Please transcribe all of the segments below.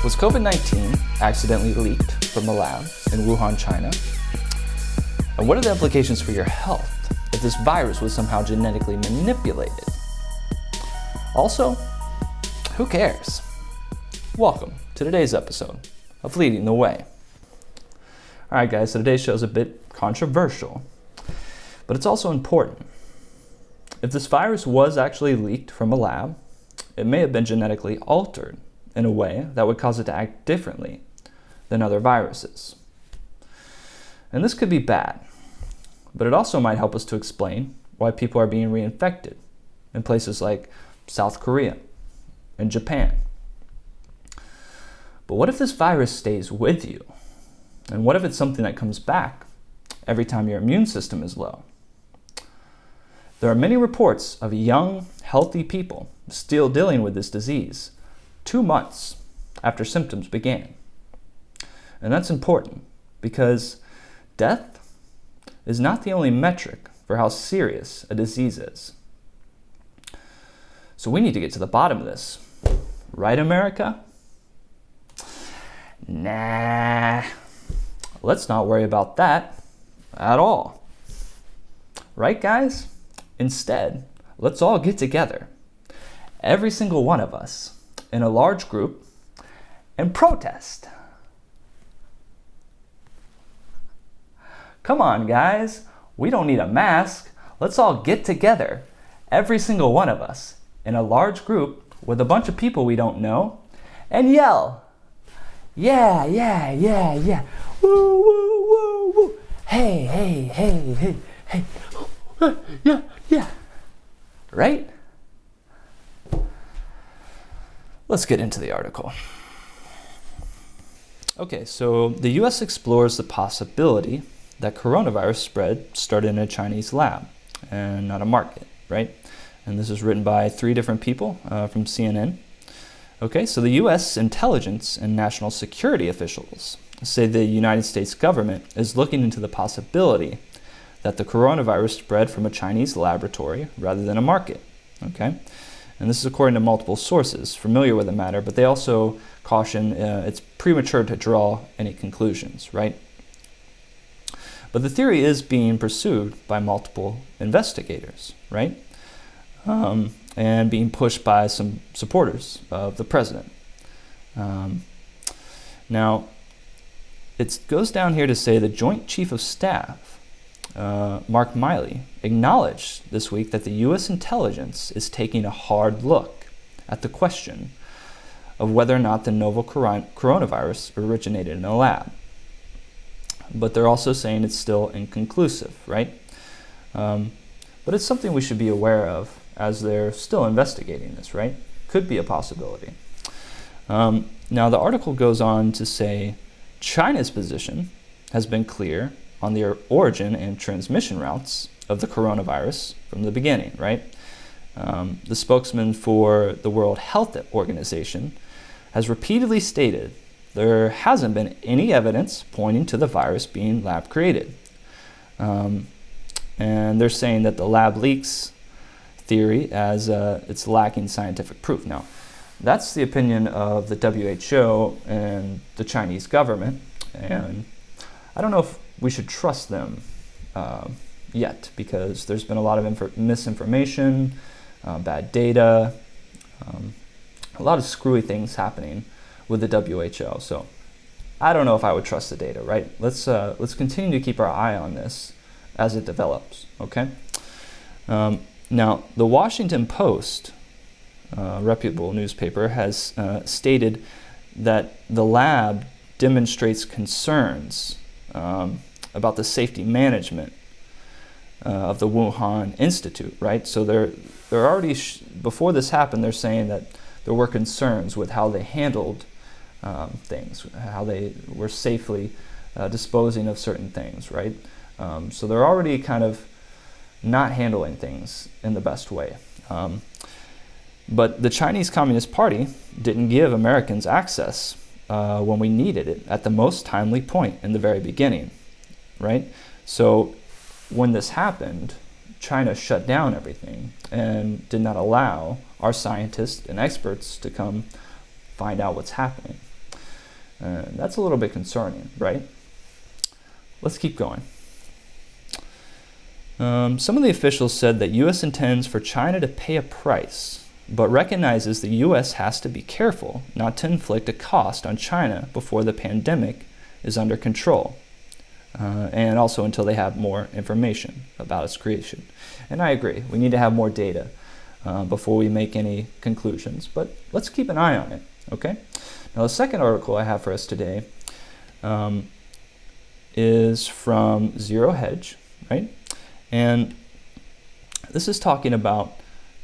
Was COVID-19 accidentally leaked from a lab in Wuhan, China? And what are the implications for your health if this virus was somehow genetically manipulated? Also, who cares? Welcome to today's episode of Leading the Way. Alright guys, so today's show is a bit controversial, but it's also important. If this virus was actually leaked from a lab, it may have been genetically altered in a way that would cause it to act differently than other viruses. And this could be bad, but it also might help us to explain why people are being reinfected in places like South Korea and Japan. But what if this virus stays with you? And what if it's something that comes back every time your immune system is low? There are many reports of young, healthy people still dealing with this disease 2 months after symptoms began. And that's important because death is not the only metric for how serious a disease is. So we need to get to the bottom of this. Right, America? Nah, let's not worry about that at all. Right, guys? Instead, let's all get together, every single one of us, in a large group, and protest. Come on, guys. We don't need a mask. Let's all get together, every single one of us, in a large group with a bunch of people we don't know, and yell, yeah, yeah, yeah, yeah, woo, woo, woo, woo, hey, hey, hey, hey, hey, yeah, yeah, right? Let's get into the article. Okay, so the US explores the possibility that coronavirus spread started in a Chinese lab and not a market, right? And this is written by 3 different people from CNN. Okay, so the US intelligence and national security officials say the United States government is looking into the possibility that the coronavirus spread from a Chinese laboratory rather than a market, okay? And this is according to multiple sources familiar with the matter, but they also caution it's premature to draw any conclusions, right? But the theory is being pursued by multiple investigators, right? And being pushed by some supporters of the president. Now, it goes down here to say the Joint Chief of Staff, Mark Miley, acknowledged this week that the U.S. intelligence is taking a hard look at the question of whether or not the novel coronavirus originated in a lab. But they're also saying it's still inconclusive, right? But it's something we should be aware of as they're still investigating this, right? Could be a possibility. Now, the article goes on to say China's position has been clear on the origin and transmission routes of the coronavirus from the beginning, right? The spokesman for the World Health Organization has repeatedly stated there hasn't been any evidence pointing to the virus being lab created. And they're saying that the lab leaks theory as it's lacking scientific proof. Now, that's the opinion of the WHO and the Chinese government, and I don't know if we should trust them yet, because there's been a lot of misinformation, bad data, a lot of screwy things happening with the WHO. So I don't know if I would trust the data, right? Let's continue to keep our eye on this as it develops, okay? Now, the Washington Post, reputable newspaper, has stated that the lab demonstrates concerns about the safety management of the Wuhan Institute, right? So they're already, before this happened, they're saying that there were concerns with how they handled things, how they were safely disposing of certain things, right? So they're already kind of not handling things in the best way. But the Chinese Communist Party didn't give Americans access when we needed it at the most timely point in the very beginning, right? So when this happened, China shut down everything and did not allow our scientists and experts to come find out what's happening. That's a little bit concerning, right? Let's keep going. Some of the officials said that U.S. intends for China to pay a price, but recognizes the U.S. has to be careful not to inflict a cost on China before the pandemic is under control, and also until they have more information about its creation. And I agree, we need to have more data before we make any conclusions, but let's keep an eye on it, okay? Now, the second article I have for us today is from ZeroHedge, right? And this is talking about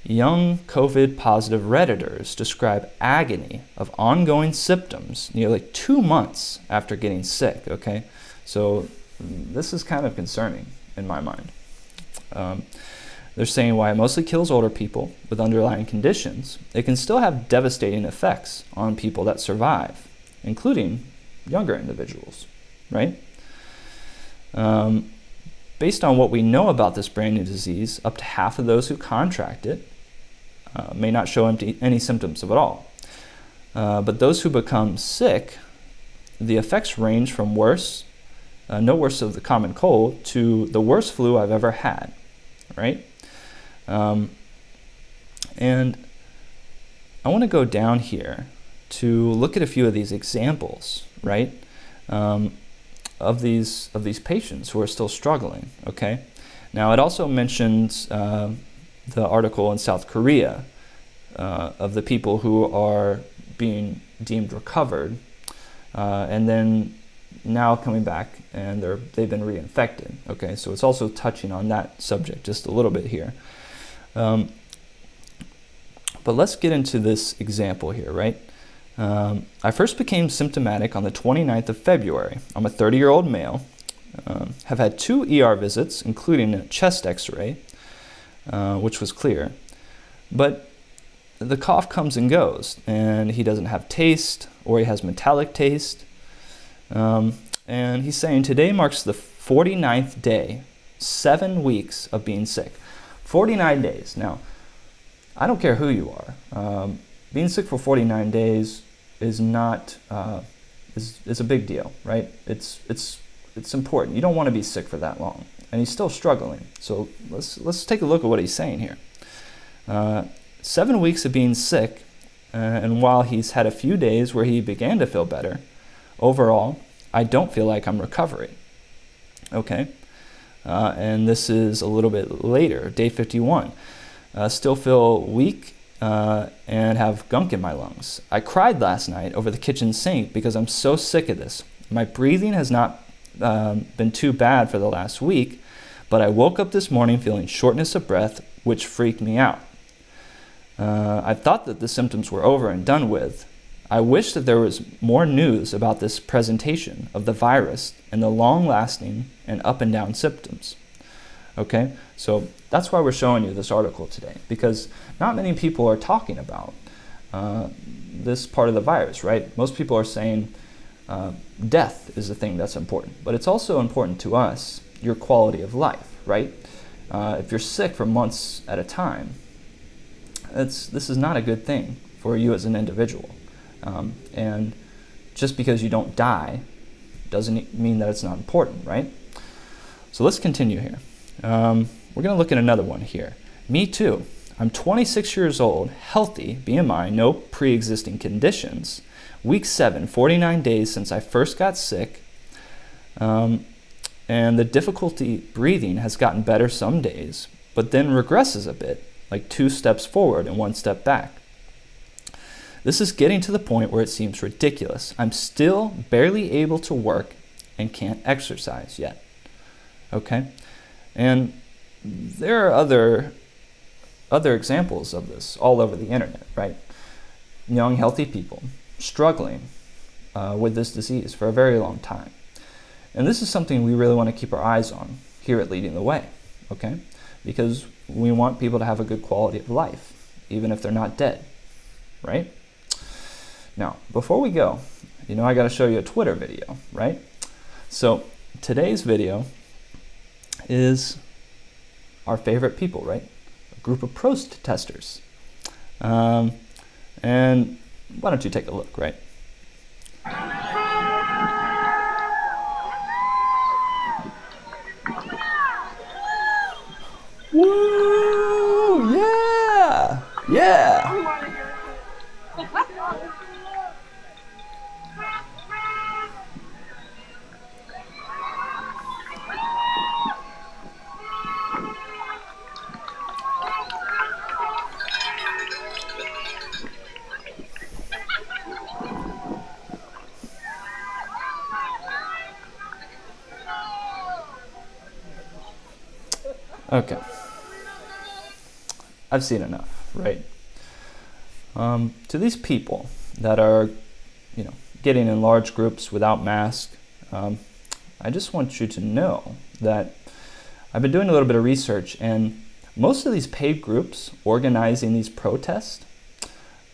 young COVID positive Redditors describe agony of ongoing symptoms nearly 2 months after getting sick, okay? So this is kind of concerning in my mind. They're saying while it mostly kills older people with underlying conditions, it can still have devastating effects on people that survive, including younger individuals, right? Based on what we know about this brand new disease, up to half of those who contract it may not show any symptoms of it all. But those who become sick, the effects range from no worse of the common cold, to the worst flu I've ever had, right? And I want to go down here to look at a few of these examples, right? Of these patients who are still struggling, okay? Now, it also mentions the article in South Korea of the people who are being deemed recovered, and then now coming back and they've been reinfected, okay? So it's also touching on that subject just a little bit here. But let's get into this example here, right? I first became symptomatic on the 29th of February. I'm a 30-year-old male, have had 2 ER visits, including a chest x-ray, which was clear. But the cough comes and goes, and he doesn't have taste, or he has metallic taste. And he's saying today marks the 49th day, 7 weeks of being sick. 49 days. Now, I don't care who you are. Being sick for 49 days is not is a big deal, right? It's important. You don't want to be sick for that long, and he's still struggling. So let's take a look at what he's saying here. 7 weeks of being sick, and while he's had a few days where he began to feel better, overall, I don't feel like I'm recovering. Okay, and this is a little bit later, day 51. Still feel weak and have gunk in my lungs. I cried last night over the kitchen sink because I'm so sick of this. My breathing has not been too bad for the last week, but I woke up this morning feeling shortness of breath, which freaked me out. I thought that the symptoms were over and done with. I wish that there was more news about this presentation of the virus and the long-lasting and up and down symptoms. Okay, so that's why we're showing you this article today, because not many people are talking about this part of the virus, right? Most people are saying death is the thing that's important, but it's also important to us, your quality of life, right? If you're sick for months at a time, this is not a good thing for you as an individual. And just because you don't die doesn't mean that it's not important, right? So let's continue here. We're going to look at another one here. Me too. I'm 26 years old, healthy, BMI, no pre-existing conditions. Week 7, 49 days since I first got sick. And the difficulty breathing has gotten better some days, but then regresses a bit, like 2 steps forward and 1 step back. This is getting to the point where it seems ridiculous. I'm still barely able to work and can't exercise yet. Okay? And there are other examples of this all over the internet, right? Young, healthy people struggling with this disease for a very long time. And this is something we really want to keep our eyes on here at Leading the Way, okay? Because we want people to have a good quality of life, even if they're not dead, right? Now, before we go, I got to show you a Twitter video, right? So today's video is our favorite people, right? A group of Prost testers. And why don't you take a look, right? Woo! Yeah! Yeah! Okay. I've seen enough, right? To these people that are, getting in large groups without masks, I just want you to know that I've been doing a little bit of research, and most of these paid groups organizing these protests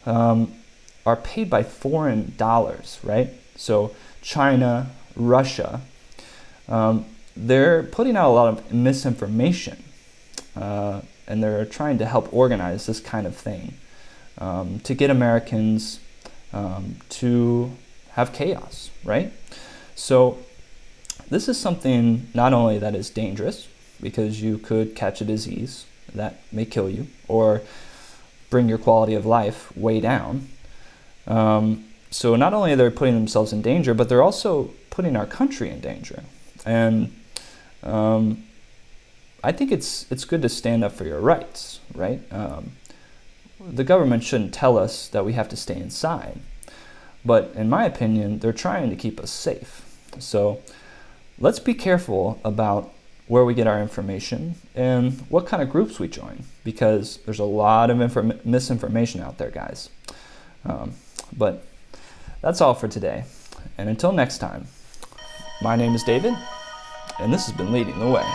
are paid by foreign dollars, right? So China, Russia, they're putting out a lot of misinformation, and they're trying to help organize this kind of thing to get Americans to have chaos, right? So this is something not only that is dangerous, because you could catch a disease that may kill you or bring your quality of life way down. So not only are they putting themselves in danger, but they're also putting our country in danger. And I think it's good to stand up for your rights, right? The government shouldn't tell us that we have to stay inside. But in my opinion, they're trying to keep us safe. So let's be careful about where we get our information and what kind of groups we join, because there's a lot of misinformation out there, guys. But that's all for today. And until next time, my name is David, and this has been Leading the Way.